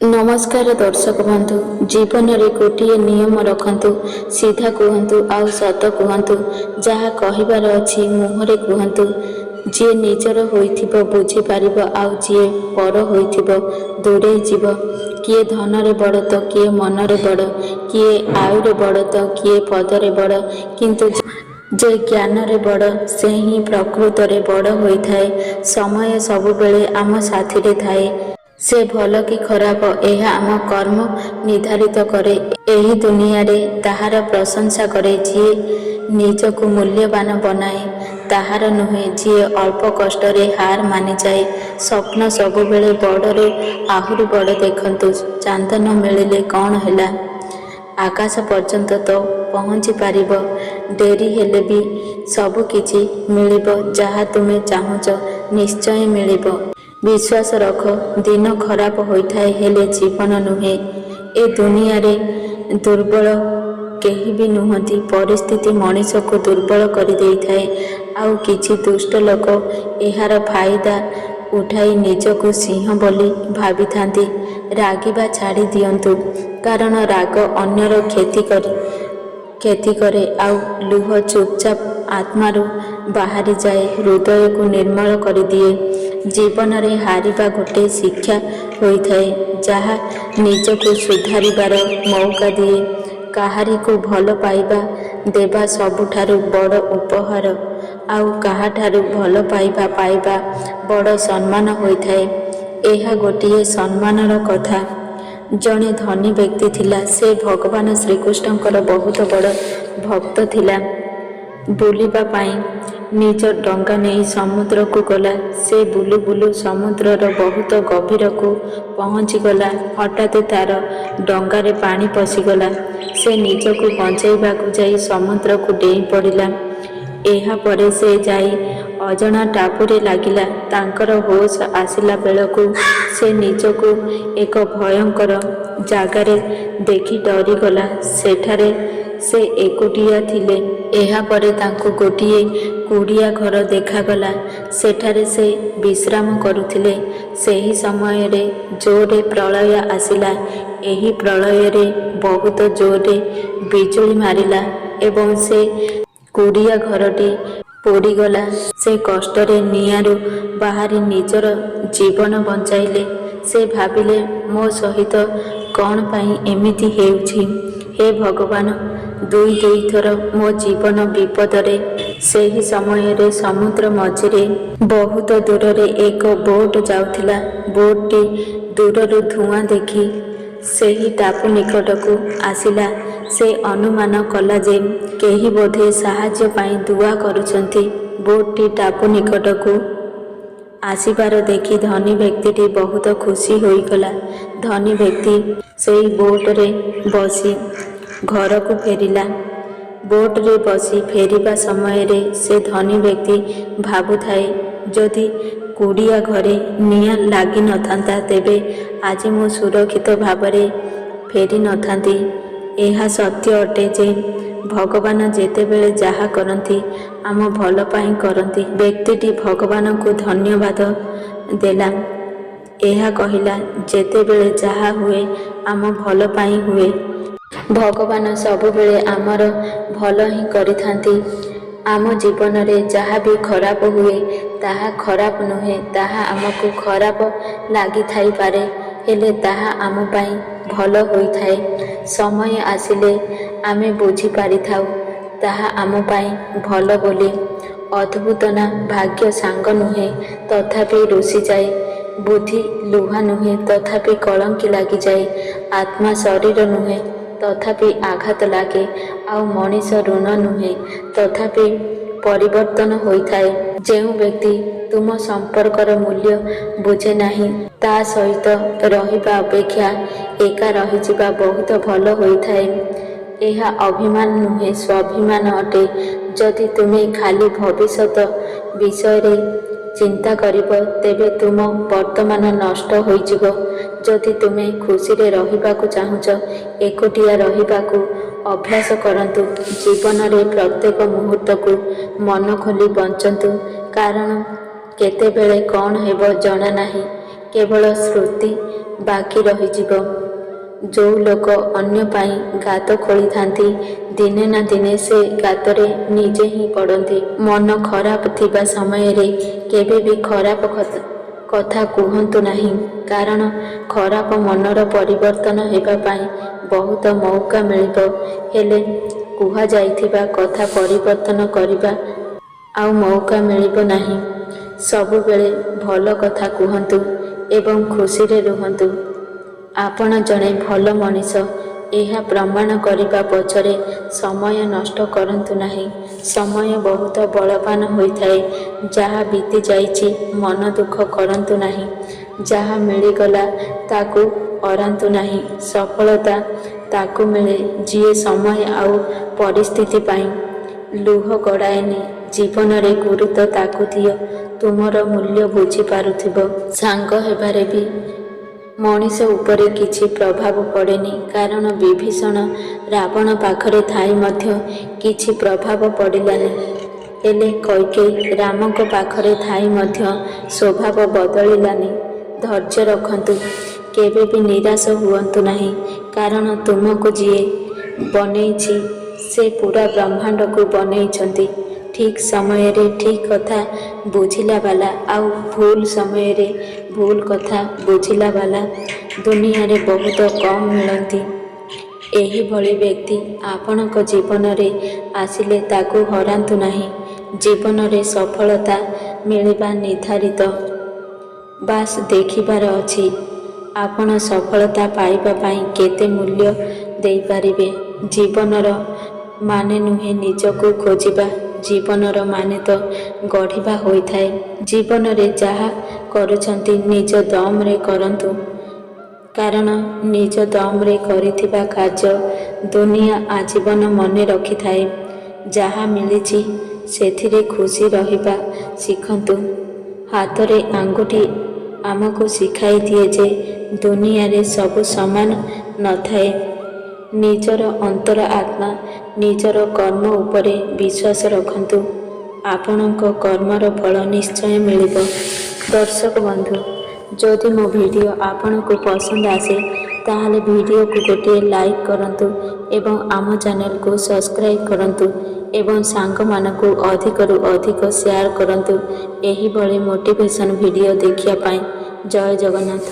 नमस्कार दर्शक बंधु। जीवन रे गोटे नियम रखंतु, सीधा कहतु आउ सत कहतु, जहाँ कहबार अछि मुहरे कहतु। जी निजर होइथिबो बुझी पारिबो, आउ जी पर होइथिबो दूरे जीव। किए धनरे बड़ तो किए मनरे बड़, किए आयुरे बड़ तो किए पदरे बड़, किंतु जे ज्ञानरे बड़ से ही प्रकृतरे बड़ होइथाए। समय सबुबेले आम साथीरे थाए। से भल कि खराब यह आम कर्म निर्धारित करे। एही दुनियारे ताहार प्रशंसा करे जी निजकु मूल्यवान बनाए, ताहार नुहे जी अल्प कष्टरे हार मानि जाए। स्वप्न सबुबेले बड़रू आहुरी बड़ देखंतु। चांद न मिलिले कौन हैला, आकाश पर्यंत तो पहुँची पारिब। डेरी हेले भी सबु किछि मिलिब, जहा तुमे चाहुच निश्चय मिलिब। विश्वास रख, दिन खराब होइथाए हेले जीवन नुहे। ए दुनिया रे दुर्बल केही भी नुहंती, परिस्थिति मनीष को दुर्बल कर देइथाए। आउ किछि दुष्ट लोक एहार फायदा उठाई निजकु सिंह बोली भावी थांती। रागिबा छाड़ी दियंतु, कारण राग अन्यर क्षति करे। आउ लुह चुपचाप आत्मारू बाहरी जाए, हृदय को निर्मल कर दिए। जीवन रे हारिबा गोटे शिक्षा होइथाए, जहा निजकु सुधारिबार मौका दिए। काहारी को भल पाइबा देबा सबुठारू बड़ उपहार, आउ काहाठारू भल पाइबा पाइबा बड़ सम्मान होइथाए। एहा गोटिए सम्मानर कथा। जणे धनी व्यक्ति थिला, से भगवान श्रीकृष्णଙ୍କର बहुत बड़ भक्त थिला। बुलिबा पाई निज डंगा नहीं समुद्र को गला। से बुलु बुलु समुद्रर बहुत गभीर को पहुँची गला। हठात तार डंगारे पानी पशिगला। से निजकु बंचाइबाकु जाई समुद्र को डेई पड़िला। एहा परे से जाई अजणा टापुरे लागिला। तांकर होश आसिला बेलकु से निजकु एक भयंकर जागारे देखि डरिगला। सेठारे से एकुटिया थिले। एहा परे तांको गोटिए कुड़िया घर देखागला। सेठारे से विश्राम करुथिले। सेही समय रे जोरे प्रलय आसिला। एही प्रलय रे बहुत जोरे बिजुली मारिला एवं से कुड़िया घरटी पोड़ीगला। से कष्टरे निआरू बाहरी निजर जीवन बंचाइले। से भाविले, मो सहित कौन पाई एमिति हेउछि। हे भगवान, दुई थर मो जीवन विपदरे। सेही समय रे समुद्र मझिरे बहुत दूररे एक बोट जाउथिला। बोटटी दूररू धुआं देखि सेही टापू निकटकू आसिला। से अनुमान कला जे केही बोधे साहाय्य पाई दुआ करुछंती। बोटटी टापू निकटकू आसिबार देखि धनी व्यक्तिटी बहुत खुशी होइगला। धनी व्यक्ति सेई बोटरे बसी घर को फेरिला। बोटरे बसी फेरिबा समय रे से धनी व्यक्ति भाबुथाए, जदि कुड़िया घरे निआं लागी नथांता तेबे आज मु सुरक्षित भावरे फेरी नथांती। एहा सत्य अटे जे भगवान जेतेबेले जाहा करंती आम भल पाई करंती। व्यक्तिटी भगवान को धन्यवाद देला। एहा कहिला, जेतेबेले जाहा हुए आम भल पाई हुए। भगवान सबुबेले आमर भल ही करिथांती। आम जीवन रे जहाँ भी खराब हुए ताहा खराब नुहे, ताहा आमको खराब लागी थाई पारे, हेले ताहा आम पाई भल होइथाए। समय आसिले आमे बुझी पारिथाउ ताहा आम पाई भल बोली। अद्भुत ना भाग्य सांग नुहे, तथापि रुषि जाए। बुद्धि लुहा नुहे, तथापि कलंकी लागी जाए। आत्मा शरीर नुहे, तथापि आघात लागे। आउ मनीष ऋण नुहे, तथापि परिवर्तन होइथाए। जेउ व्यक्ति तुम संपर्कर मूल्य बुझे नाही, ता सहित रहिबा अपेक्षा एका रहिजिबा बहुत भल होइथाए। एहा अभिमान नुहे, स्वाभिमान अटे। जदि तुमे खाली भविष्यत विषय रे चिंता करिब, तेबे तुम वर्तमान नष्ट होइजिब। जदि तुमे खुशी रे रहिबाकु चाहुच, एकुटिया रहिबाकु अभ्यास करंतु। जीवन रे प्रत्येक मुहूर्त को मन खोली बंचंतु, कारण केतेबेले कौन हेब जना नाही। केवल स्मृति ବାକି ରହିଯିବ। ଯେଉଁ ଲୋକ ଅନ୍ୟ ପାଇଁ ଗାତ ଖୋଳିଥାନ୍ତି ଦିନେ ନା ଦିନେ ସେ ଗାତରେ ନିଜେ ହିଁ ପଡ଼ନ୍ତି। ମନ ଖରାପ ଥିବା ସମୟରେ କେବେ ବି ଖରାପ କଥା କୁହନ୍ତୁ ନାହିଁ, କାରଣ ଖରାପ ମନର ପରିବର୍ତ୍ତନ ହେବା ପାଇଁ ବହୁତ ମଉକା ମିଳିବ, ହେଲେ କୁହାଯାଇଥିବା କଥା ପରିବର୍ତ୍ତନ କରିବା ଆଉ ମଉକା ମିଳିବ ନାହିଁ। ସବୁବେଳେ ଭଲ କଥା କୁହନ୍ତୁ ଏବଂ ଖୁସିରେ ରୁହନ୍ତୁ। ଆପଣ ଜଣେ ଭଲ ମଣିଷ ଏହା ପ୍ରମାଣ କରିବା ପଛରେ ସମୟ ନଷ୍ଟ କରନ୍ତୁ ନାହିଁ। ସମୟ ବହୁତ ବଳବାନ ହୋଇଥାଏ। ଯାହା ବିତି ଯାଇଛି ମନ ଦୁଃଖ କରନ୍ତୁ ନାହିଁ। ଯାହା ମିଳିଗଲା ତାକୁ ଅରାନ୍ତୁ ନାହିଁ। ସଫଳତା ତାକୁ ମିଳେ ଯିଏ ସମୟ ଆଉ ପରିସ୍ଥିତି ପାଇଁ ଲୁହ ଗଡ଼ାଏନି। ଜୀବନରେ ଗୁରୁତ୍ୱ ତାକୁ ଦିଅ ତୁମର ମୂଲ୍ୟ ବୁଝିପାରୁଥିବ। ସାଙ୍ଗ ହେବାରେ ବି ମଣିଷ ଉପରେ କିଛି ପ୍ରଭାବ ପଡ଼େନି, କାରଣ ବିଭୀଷଣ ରାବଣ ପାଖରେ ଥାଇ ମଧ୍ୟ କିଛି ପ୍ରଭାବ ପଡ଼ିଲାନି। ହେଲେ କୈକେୟୀ ରାମଙ୍କ ପାଖରେ ଥାଇ ମଧ୍ୟ ସ୍ୱଭାବ ବଦଳିଲାନି। ଧୈର୍ଯ୍ୟ ରଖନ୍ତୁ, କେବେ ବି ନିରାଶ ହୁଅନ୍ତୁ ନାହିଁ, କାରଣ ତୁମକୁ ଯିଏ ବନେଇଛି ସେ ପୁରା ବ୍ରହ୍ମାଣ୍ଡକୁ ବନେଇଛନ୍ତି। ଠିକ୍ ସମୟରେ ଠିକ୍ କଥା ବୁଝିଲା ବାଲା ଆଉ ଭୁଲ ସମୟରେ ଭୁଲ କଥା ବୁଝିଲା ବାଲା ଦୁନିଆରେ ବହୁତ କମ୍ ମିଳନ୍ତି। ଏହିଭଳି ବ୍ୟକ୍ତି ଆପଣଙ୍କ ଜୀବନରେ ଆସିଲେ ତାକୁ ହରାନ୍ତୁ ନାହିଁ। ଜୀବନରେ ସଫଳତା ମିଳିବା ନିର୍ଦ୍ଧାରିତ, ବାସ୍ ଦେଖିବାର ଅଛି ଆପଣ ସଫଳତା ପାଇବା ପାଇଁ କେତେ ମୂଲ୍ୟ ଦେଇପାରିବେ। ଜୀବନର ମାନେ ନୁହେଁ ନିଜକୁ ଖୋଜିବା, ଜୀବନର ମାନେ ତ ଗଢ଼ିବା ହୋଇଥାଏ। ଜୀବନରେ ଯାହା କରୁଛନ୍ତି ନିଜ ଦମରେ କରନ୍ତୁ, କାରଣ ନିଜ ଦମରେ କରିଥିବା କାର୍ଯ୍ୟ ଦୁନିଆ ଆଜୀବନ ମନେ ରଖିଥାଏ। ଯାହା ମିଳିଛି ସେଥିରେ ଖୁସି ରହିବା ଶିଖନ୍ତୁ। ହାତରେ ଆଙ୍ଗୁଠି ଆମକୁ ଶିଖାଇ ଦିଏ ଯେ ଦୁନିଆରେ ସବୁ ସମାନ ନଥାଏ। ନିଜର ଅନ୍ତର ଆତ୍ମା, ନିଜର କର୍ମ ଉପରେ ବିଶ୍ୱାସ ରଖନ୍ତୁ। ଆପଣଙ୍କ କର୍ମର ଫଳ ନିଶ୍ଚୟ ମିଳିବ। ଦର୍ଶକ ବନ୍ଧୁ, ଯଦି ମୋ ଭିଡ଼ିଓ ଆପଣଙ୍କୁ ପସନ୍ଦ ଆସେ ତାହେଲେ ଭିଡ଼ିଓକୁ ଗୋଟିଏ ଲାଇକ୍ କରନ୍ତୁ ଏବଂ ଆମ ଚ୍ୟାନେଲକୁ ସବସ୍କ୍ରାଇବ୍ କରନ୍ତୁ ଏବଂ ସାଙ୍ଗମାନଙ୍କୁ ଅଧିକରୁ ଅଧିକ ସେୟାର କରନ୍ତୁ। ଏହିଭଳି ମୋଟିଭେସନ୍ ଭିଡ଼ିଓ ଦେଖିବା ପାଇଁ। ଜୟ ଜଗନ୍ନାଥ।